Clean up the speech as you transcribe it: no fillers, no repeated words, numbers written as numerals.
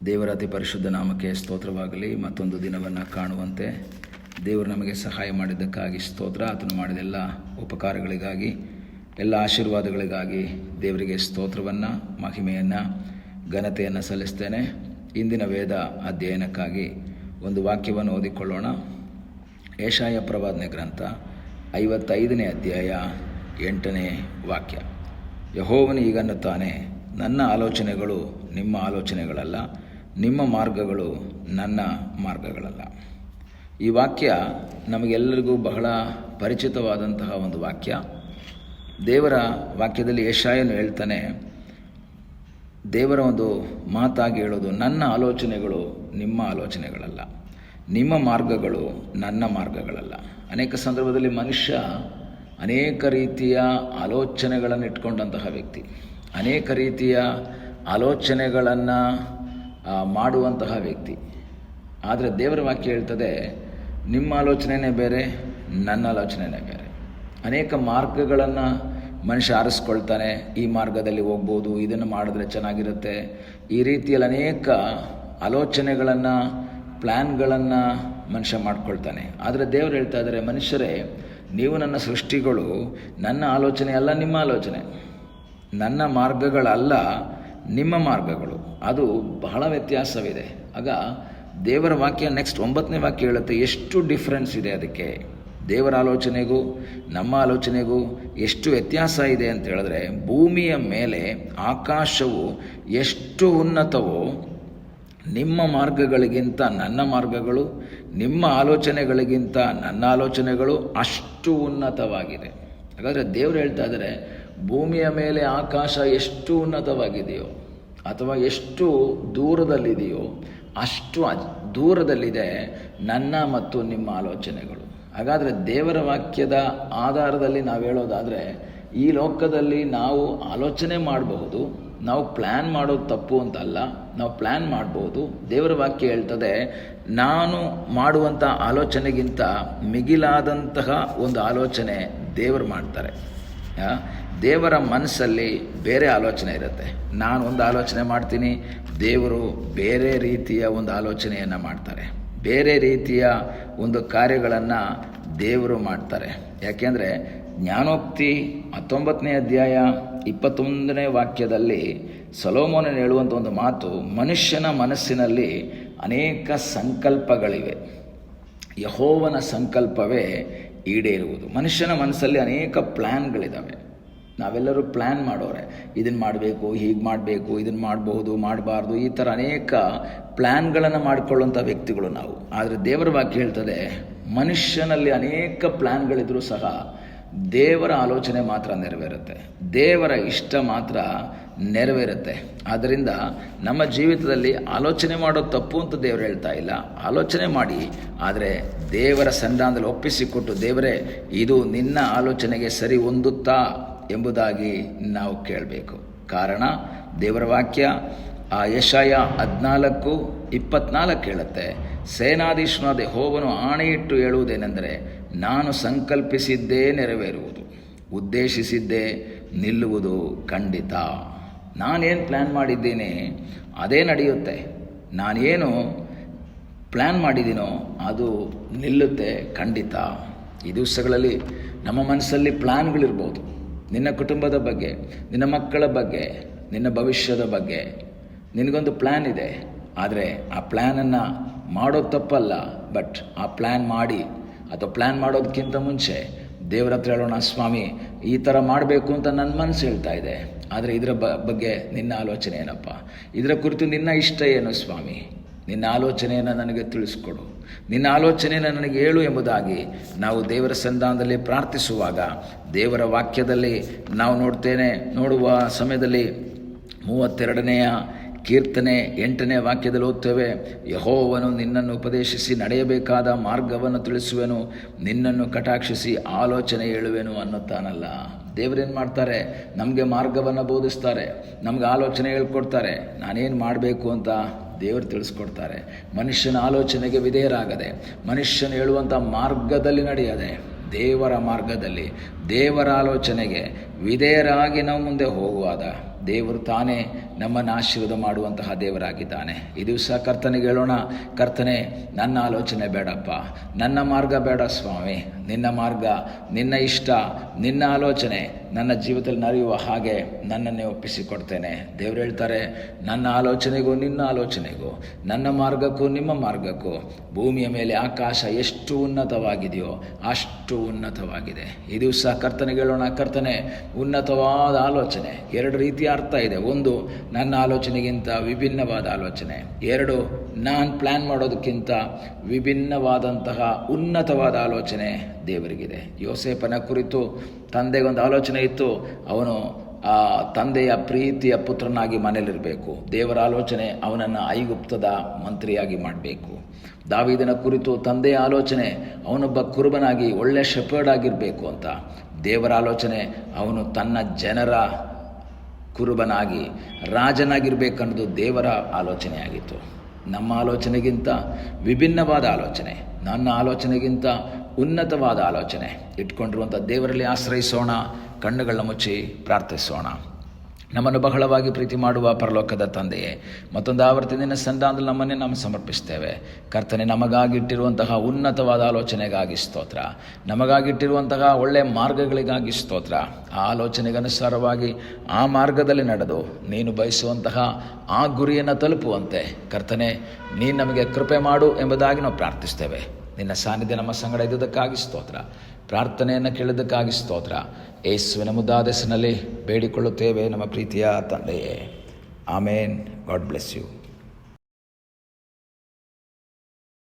ದೇವರ ಅತಿ ಪರಿಶುದ್ಧ ನಾಮಕ್ಕೆ ಸ್ತೋತ್ರವಾಗಲಿ. ಮತ್ತೊಂದು ದಿನವನ್ನು ಕಾಣುವಂತೆ ದೇವರು ನಮಗೆ ಸಹಾಯ ಮಾಡಿದ್ದಕ್ಕಾಗಿ ಸ್ತೋತ್ರ. ಆತನು ಮಾಡಿದ ಎಲ್ಲ ಉಪಕಾರಗಳಿಗಾಗಿ, ಎಲ್ಲ ಆಶೀರ್ವಾದಗಳಿಗಾಗಿ ದೇವರಿಗೆ ಸ್ತೋತ್ರವನ್ನು, ಮಹಿಮೆಯನ್ನು, ಘನತೆಯನ್ನು ಸಲ್ಲಿಸ್ತೇನೆ. ಇಂದಿನ ವೇದ ಅಧ್ಯಯನಕ್ಕಾಗಿ ಒಂದು ವಾಕ್ಯವನ್ನು ಓದಿಕೊಳ್ಳೋಣ. ಯೆಶಾಯ ಪ್ರವಾದನೆ ಗ್ರಂಥ 55ನೇ ಅಧ್ಯಾಯ 8ನೇ ವಾಕ್ಯ. ಯೆಹೋವನು ಹೀಗನ್ನುತ್ತಾನೆ, ನನ್ನ ಆಲೋಚನೆಗಳು ನಿಮ್ಮ ಆಲೋಚನೆಗಳಲ್ಲ, ನಿಮ್ಮ ಮಾರ್ಗಗಳು ನನ್ನ ಮಾರ್ಗಗಳಲ್ಲ. ಈ ವಾಕ್ಯ ನಮಗೆಲ್ಲರಿಗೂ ಬಹಳ ಪರಿಚಿತವಾದಂತಹ ಒಂದು ವಾಕ್ಯ. ದೇವರ ವಾಕ್ಯದಲ್ಲಿ ಯೆಶಾಯನು ಹೇಳ್ತಾನೆ, ದೇವರ ಒಂದು ಮಾತಾಗಿ ಹೇಳೋದು, ನನ್ನ ಆಲೋಚನೆಗಳು ನಿಮ್ಮ ಆಲೋಚನೆಗಳಲ್ಲ, ನಿಮ್ಮ ಮಾರ್ಗಗಳು ನನ್ನ ಮಾರ್ಗಗಳಲ್ಲ. ಅನೇಕ ಸಂದರ್ಭದಲ್ಲಿ ಮನುಷ್ಯ ಅನೇಕ ರೀತಿಯ ಆಲೋಚನೆಗಳನ್ನು ಇಟ್ಕೊಂಡಂತಹ ವ್ಯಕ್ತಿ, ಅನೇಕ ರೀತಿಯ ಆಲೋಚನೆಗಳನ್ನು ಮಾಡುವಂತಹ ವ್ಯಕ್ತಿ. ಆದರೆ ದೇವರ ವಾಕ್ಯ ಹೇಳ್ತದೆ, ನಿಮ್ಮ ಆಲೋಚನೆಯೇ ಬೇರೆ, ನನ್ನ ಆಲೋಚನೆಯೇ ಬೇರೆ. ಅನೇಕ ಮಾರ್ಗಗಳನ್ನು ಮನುಷ್ಯ ಆರಿಸ್ಕೊಳ್ತಾನೆ. ಈ ಮಾರ್ಗದಲ್ಲಿ ಹೋಗ್ಬೋದು, ಇದನ್ನು ಮಾಡಿದ್ರೆ ಚೆನ್ನಾಗಿರುತ್ತೆ, ಈ ರೀತಿಯಲ್ಲಿ ಅನೇಕ ಆಲೋಚನೆಗಳನ್ನು, ಪ್ಲ್ಯಾನ್ಗಳನ್ನು ಮನುಷ್ಯ ಮಾಡ್ಕೊಳ್ತಾನೆ. ಆದರೆ ದೇವರು ಹೇಳ್ತಾ ಇದ್ದಾರೆ, ಮನುಷ್ಯರೇ, ನೀವು ನನ್ನ ಸೃಷ್ಟಿಗಳು, ನನ್ನ ಆಲೋಚನೆ ಅಲ್ಲ ನಿಮ್ಮ ಆಲೋಚನೆ, ನನ್ನ ಮಾರ್ಗಗಳಲ್ಲ ನಿಮ್ಮ ಮಾರ್ಗಗಳು. ಅದು ಬಹಳ ವ್ಯತ್ಯಾಸವಿದೆ. ಆಗ ದೇವರ ವಾಕ್ಯ ನೆಕ್ಸ್ಟ್ 9ನೇ ವಾಕ್ಯ ಹೇಳುತ್ತೆ, ಎಷ್ಟು ಡಿಫ್ರೆನ್ಸ್ ಇದೆ ಅದಕ್ಕೆ. ದೇವರ ಆಲೋಚನೆಗೂ ನಮ್ಮ ಆಲೋಚನೆಗೂ ಎಷ್ಟು ವ್ಯತ್ಯಾಸ ಇದೆ ಅಂತ ಹೇಳಿದ್ರೆ, ಭೂಮಿಯ ಮೇಲೆ ಆಕಾಶವು ಎಷ್ಟು ಉನ್ನತವೋ ನಿಮ್ಮ ಮಾರ್ಗಗಳಿಗಿಂತ ನನ್ನ ಮಾರ್ಗಗಳು, ನಿಮ್ಮ ಆಲೋಚನೆಗಳಿಗಿಂತ ನನ್ನ ಆಲೋಚನೆಗಳು ಅಷ್ಟು ಉನ್ನತವಾಗಿದೆ. ಹಾಗಾದರೆ ದೇವರು ಹೇಳ್ತಾ ಇದ್ದಾರೆ, ಭೂಮಿಯ ಮೇಲೆ ಆಕಾಶ ಎಷ್ಟು ಉನ್ನತವಾಗಿದೆಯೋ ಅಥವಾ ಎಷ್ಟು ದೂರದಲ್ಲಿದೆಯೋ ಅಷ್ಟು ದೂರದಲ್ಲಿದೆ ನನ್ನ ಮತ್ತು ನಿಮ್ಮ ಆಲೋಚನೆಗಳು. ಹಾಗಾದರೆ ದೇವರ ವಾಕ್ಯದ ಆಧಾರದಲ್ಲಿ ನಾವು ಹೇಳೋದಾದರೆ, ಈ ಲೋಕದಲ್ಲಿ ನಾವು ಆಲೋಚನೆ ಮಾಡಬಹುದು, ನಾವು ಪ್ಲ್ಯಾನ್ ಮಾಡೋದು ತಪ್ಪು ಅಂತಲ್ಲ, ನಾವು ಪ್ಲ್ಯಾನ್ ಮಾಡ್ಬೋದು. ದೇವರ ವಾಕ್ಯ ಹೇಳ್ತದೆ, ನಾನು ಮಾಡುವಂಥ ಆಲೋಚನೆಗಿಂತ ಮಿಗಿಲಾದಂತಹ ಒಂದು ಆಲೋಚನೆ ದೇವರು ಮಾಡ್ತಾರೆ. ದೇವರ ಮನಸ್ಸಲ್ಲಿ ಬೇರೆ ಆಲೋಚನೆ ಇರುತ್ತೆ. ನಾನು ಒಂದು ಆಲೋಚನೆ ಮಾಡ್ತೀನಿ, ದೇವರು ಬೇರೆ ರೀತಿಯ ಒಂದು ಆಲೋಚನೆಯನ್ನು ಮಾಡ್ತಾರೆ, ಬೇರೆ ರೀತಿಯ ಒಂದು ಕಾರ್ಯಗಳನ್ನು ದೇವರು ಮಾಡ್ತಾರೆ. ಯಾಕೆಂದರೆ ಜ್ಞಾನೋಕ್ತಿ 19ನೇ ಅಧ್ಯಾಯ 21ನೇ ವಾಕ್ಯದಲ್ಲಿ ಸೊಲೊಮೋನನು ಹೇಳುವಂಥ ಒಂದು ಮಾತು, ಮನುಷ್ಯನ ಮನಸ್ಸಿನಲ್ಲಿ ಅನೇಕ ಸಂಕಲ್ಪಗಳಿವೆ, ಯೆಹೋವನ ಸಂಕಲ್ಪವೇ ಈಡೇರುವುದು. ಮನುಷ್ಯನ ಮನಸ್ಸಲ್ಲಿ ಅನೇಕ ಪ್ಲ್ಯಾನ್ಗಳಿದ್ದಾವೆ. ನಾವೆಲ್ಲರೂ ಪ್ಲ್ಯಾನ್ ಮಾಡೋರೆ, ಇದನ್ನು ಮಾಡಬೇಕು, ಹೀಗೆ ಮಾಡಬೇಕು, ಇದನ್ನು ಮಾಡಬಹುದು, ಮಾಡಬಾರ್ದು, ಈ ಥರ ಅನೇಕ ಪ್ಲ್ಯಾನ್ಗಳನ್ನು ಮಾಡಿಕೊಳ್ಳುವಂಥ ವ್ಯಕ್ತಿಗಳು ನಾವು. ಆದರೆ ದೇವರ ವಾಕ್ಯ ಹೇಳ್ತದೆ, ಮನುಷ್ಯನಲ್ಲಿ ಅನೇಕ ಪ್ಲ್ಯಾನ್ಗಳಿದ್ರೂ ಸಹ ದೇವರ ಆಲೋಚನೆ ಮಾತ್ರ ನೆರವೇರುತ್ತೆ, ದೇವರ ಇಷ್ಟ ಮಾತ್ರ ನೆರವೇರುತ್ತೆ. ಆದ್ದರಿಂದ ನಮ್ಮ ಜೀವಿತದಲ್ಲಿ ಆಲೋಚನೆ ಮಾಡೋದು ತಪ್ಪು ಅಂತ ದೇವರು ಹೇಳ್ತಾ ಇಲ್ಲ, ಆಲೋಚನೆ ಮಾಡಿ, ಆದರೆ ದೇವರ ಸನ್ನಿಧಾನದಲ್ಲಿ ಒಪ್ಪಿಸಿಕೊಟ್ಟು, ದೇವರೇ ಇದು ನಿನ್ನ ಆಲೋಚನೆಗೆ ಸರಿ ಹೊಂದುತ್ತಾ ಎಂಬುದಾಗಿ ನಾವು ಕೇಳಬೇಕು. ಕಾರಣ ದೇವರ ವಾಕ್ಯ ಯೆಶಾಯ 14:24 ಹೇಳುತ್ತೆ, ಸೇನಾಧೀಶನಾದ ಯೆಹೋವನು ಆಣೆಯಿಟ್ಟು ಹೇಳುವುದೇನೆಂದರೆ, ನಾನು ಸಂಕಲ್ಪಿಸಿದ್ದೇ ನೆರವೇರುವುದು, ಉದ್ದೇಶಿಸಿದ್ದೇ ನಿಲ್ಲುವುದು ಖಂಡಿತ. ನಾನೇನು ಪ್ಲ್ಯಾನ್ ಮಾಡಿದ್ದೀನಿ ಅದೇ ನಡೆಯುತ್ತೆ, ನಾನೇನು ಪ್ಲ್ಯಾನ್ ಮಾಡಿದ್ದೀನೋ ಅದು ನಿಲ್ಲುತ್ತೆ ಖಂಡಿತ. ಈ ದಿವಸಗಳಲ್ಲಿ ನಮ್ಮ ಮನಸ್ಸಲ್ಲಿ ಪ್ಲ್ಯಾನ್ಗಳಿರ್ಬೋದು, ನಿನ್ನ ಕುಟುಂಬದ ಬಗ್ಗೆ, ನಿನ್ನ ಮಕ್ಕಳ ಬಗ್ಗೆ, ನಿನ್ನ ಭವಿಷ್ಯದ ಬಗ್ಗೆ ನಿನಗೊಂದು ಪ್ಲ್ಯಾನ್ ಇದೆ. ಆದರೆ ಆ ಪ್ಲ್ಯಾನನ್ನು ಮಾಡೋದು ತಪ್ಪಲ್ಲ, ಬಟ್ ಆ ಪ್ಲ್ಯಾನ್ ಮಾಡಿ ಅಥವಾ ಪ್ಲ್ಯಾನ್ ಮಾಡೋದಕ್ಕಿಂತ ಮುಂಚೆ ದೇವರ ಹತ್ರ ಹೇಳೋಣ, ಸ್ವಾಮಿ ಈ ಥರ ಮಾಡಬೇಕು ಅಂತ ನನ್ನ ಮನಸ್ಸು ಹೇಳ್ತಾ ಇದೆ, ಆದರೆ ಇದರ ಬಗ್ಗೆ ನಿನ್ನ ಆಲೋಚನೆ ಏನಪ್ಪ, ಇದರ ಕುರಿತು ನಿನ್ನ ಇಷ್ಟ ಏನು ಸ್ವಾಮಿ, ನಿನ್ನ ಆಲೋಚನೆಯನ್ನು ನನಗೆ ತಿಳಿಸ್ಕೊಡು, ನಿನ್ನ ಆಲೋಚನೆಯನ್ನು ನನಗೆ ಹೇಳು ಎಂಬುದಾಗಿ ನಾವು ದೇವರ ಸನ್ನಿಧಾನದಲ್ಲಿ ಪ್ರಾರ್ಥಿಸುವಾಗ, ದೇವರ ವಾಕ್ಯದಲ್ಲಿ ನಾವು ನೋಡುವ ಸಮಯದಲ್ಲಿ 32ನೇ ಕೀರ್ತನೆ 8ನೇ ವಾಕ್ಯದಲ್ಲಿ ಓದ್ತೇವೆ, ಯೆಹೋವನು ನಿನ್ನನ್ನು ಉಪದೇಶಿಸಿ ನಡೆಯಬೇಕಾದ ಮಾರ್ಗವನ್ನು ತಿಳಿಸುವೆನು, ನಿನ್ನನ್ನು ಕಟಾಕ್ಷಿಸಿ ಆಲೋಚನೆ ಹೇಳುವೆನು ಅನ್ನುತ್ತಾನಲ್ಲ. ದೇವರೇನು ಮಾಡ್ತಾರೆ, ನಮಗೆ ಮಾರ್ಗವನ್ನು ಬೋಧಿಸ್ತಾರೆ, ನಮ್ಗೆ ಆಲೋಚನೆ ಹೇಳ್ಕೊಡ್ತಾರೆ, ನಾನೇನು ಮಾಡಬೇಕು ಅಂತ ದೇವರು ತಿಳಿಸ್ಕೊಡ್ತಾರೆ. ಮನುಷ್ಯನ ಆಲೋಚನೆಗೆ ವಿಧೇಯರಾಗದೆ, ಮನುಷ್ಯನು ಹೇಳುವಂಥ ಮಾರ್ಗದಲ್ಲಿ ನಡೆಯದೆ, ದೇವರ ಮಾರ್ಗದಲ್ಲಿ, ದೇವರ ಆಲೋಚನೆಗೆ ವಿಧೇಯರಾಗಿ ನಾವು ಮುಂದೆ ಹೋಗುವಾಗ ದೇವರು ತಾನೇ ನಮ್ಮನ್ನು ಆಶೀರ್ವಾದ ಮಾಡುವಂತಹ ದೇವರಾಗಿದ್ದಾನೆ. ಈ ದಿವಸ ಕರ್ತನಿಗೆ ಹೇಳೋಣ, ಕರ್ತನೆ, ನನ್ನ ಆಲೋಚನೆ ಬೇಡಪ್ಪ, ನನ್ನ ಮಾರ್ಗ ಬೇಡ ಸ್ವಾಮಿ, ನಿನ್ನ ಮಾರ್ಗ, ನಿನ್ನ ಇಷ್ಟ, ನಿನ್ನ ಆಲೋಚನೆ ನನ್ನ ಜೀವಿತದಲ್ಲಿ ನಡೆಯುವ ಹಾಗೆ ನನ್ನನ್ನೇ ಒಪ್ಪಿಸಿಕೊಡ್ತೇನೆ. ದೇವರು ಹೇಳ್ತಾರೆ, ನನ್ನ ಆಲೋಚನೆಗೂ ನಿನ್ನ ಆಲೋಚನೆಗೂ, ನನ್ನ ಮಾರ್ಗಕ್ಕೂ ನಿಮ್ಮ ಮಾರ್ಗಕ್ಕೂ ಭೂಮಿಯ ಮೇಲೆ ಆಕಾಶ ಎಷ್ಟು ಉನ್ನತವಾಗಿದೆಯೋ ಅಷ್ಟು ಉನ್ನತವಾಗಿದೆ. ಈ ದಿವಸ ಕರ್ತನಿಗೆ ಹೇಳೋಣ, ಕರ್ತನೆ, ಉನ್ನತವಾದ ಆಲೋಚನೆ, ಎರಡು ರೀತಿಯ ಅರ್ಥ ಇದೆ. ಒಂದು, ನನ್ನ ಆಲೋಚನೆಗಿಂತ ವಿಭಿನ್ನವಾದ ಆಲೋಚನೆ. ಎರಡು, ನಾನು ಪ್ಲ್ಯಾನ್ ಮಾಡೋದಕ್ಕಿಂತ ವಿಭಿನ್ನವಾದಂತಹ ಉನ್ನತವಾದ ಆಲೋಚನೆ ದೇವರಿಗಿದೆ. ಯೋಸೇಫನ ಕುರಿತು ತಂದೆಗೊಂದು ಆಲೋಚನೆ ಇತ್ತು, ಅವನು ಆ ತಂದೆಯ ಪ್ರೀತಿಯ ಪುತ್ರನಾಗಿ ಮನೇಲಿರಬೇಕು. ದೇವರ ಆಲೋಚನೆ ಅವನನ್ನು ಐಗುಪ್ತದ ಮಂತ್ರಿಯಾಗಿ ಮಾಡಬೇಕು. ದಾವೀದನ ಕುರಿತು ತಂದೆಯ ಆಲೋಚನೆ ಅವನೊಬ್ಬ ಕುರುಬನಾಗಿ ಒಳ್ಳೆ ಶೆಪರ್ಡ್ ಆಗಿರಬೇಕು ಅಂತ. ದೇವರ ಆಲೋಚನೆ ಅವನು ತನ್ನ ಜನರ ಕುರುಬನಾಗಿ ರಾಜನಾಗಿರ್ಬೇಕನ್ನೋದು ದೇವರ ಆಲೋಚನೆಯಾಗಿತ್ತು. ನಮ್ಮ ಆಲೋಚನೆಗಿಂತ ವಿಭಿನ್ನವಾದ ಆಲೋಚನೆ, ನನ್ನ ಆಲೋಚನೆಗಿಂತ ಉನ್ನತವಾದ ಆಲೋಚನೆ ಇಟ್ಕೊಂಡಿರುವಂಥ ದೇವರಲ್ಲಿ ಆಶ್ರಯಿಸೋಣ. ಕಣ್ಣುಗಳನ್ನ ಮುಚ್ಚಿ ಪ್ರಾರ್ಥಿಸೋಣ. ನಮ್ಮನ್ನು ಬಹಳವಾಗಿ ಪ್ರೀತಿ ಮಾಡುವ ಪರಲೋಕದ ತಂದೆಯೇ, ಮತ್ತೊಂದು ಆವರ್ತಿ ನಿನ್ನ ಸನ್ನಿಧಾನದಲ್ಲಿ ನಮ್ಮನ್ನೇ ನಾವು ಸಮರ್ಪಿಸ್ತೇವೆ. ಕರ್ತನೆ, ನಮಗಾಗಿಟ್ಟಿರುವಂತಹ ಉನ್ನತವಾದ ಆಲೋಚನೆಗಾಗಿ ಸ್ತೋತ್ರ, ನಮಗಾಗಿಟ್ಟಿರುವಂತಹ ಒಳ್ಳೆಯ ಮಾರ್ಗಗಳಿಗಾಗಿ ಸ್ತೋತ್ರ. ಆ ಆಲೋಚನೆಗನುಸಾರವಾಗಿ ಆ ಮಾರ್ಗದಲ್ಲಿ ನಡೆದು ನೀನು ಬಯಸುವಂತಹ ಆ ಗುರಿಯನ್ನು ತಲುಪುವಂತೆ ಕರ್ತನೆ ನೀನು ನಮಗೆ ಕೃಪೆ ಮಾಡು ಎಂಬುದಾಗಿ ನಾವು ಪ್ರಾರ್ಥಿಸ್ತೇವೆ. ನಿನ್ನ ಸಾನ್ನಿಧ್ಯ ನಮ್ಮ ಸಂಗಡ ಇದ್ದುದಕ್ಕಾಗಿ ಸ್ತೋತ್ರ. ಪ್ರಾರ್ಥನೆಯನ್ನು ಕೇಳಿದ್ದಕ್ಕಾಗಿ ಸ್ತೋತ್ರ. ಯೇಸುವಿನ ಮುದ್ದಾದ ಹೆಸರಿನಲ್ಲಿ ಬೇಡಿಕೊಳ್ಳುತ್ತೇವೆ ನಮ್ಮ ಪ್ರೀತಿಯ ತಂದೆಯೇ. ಆಮೇನ್. God bless you.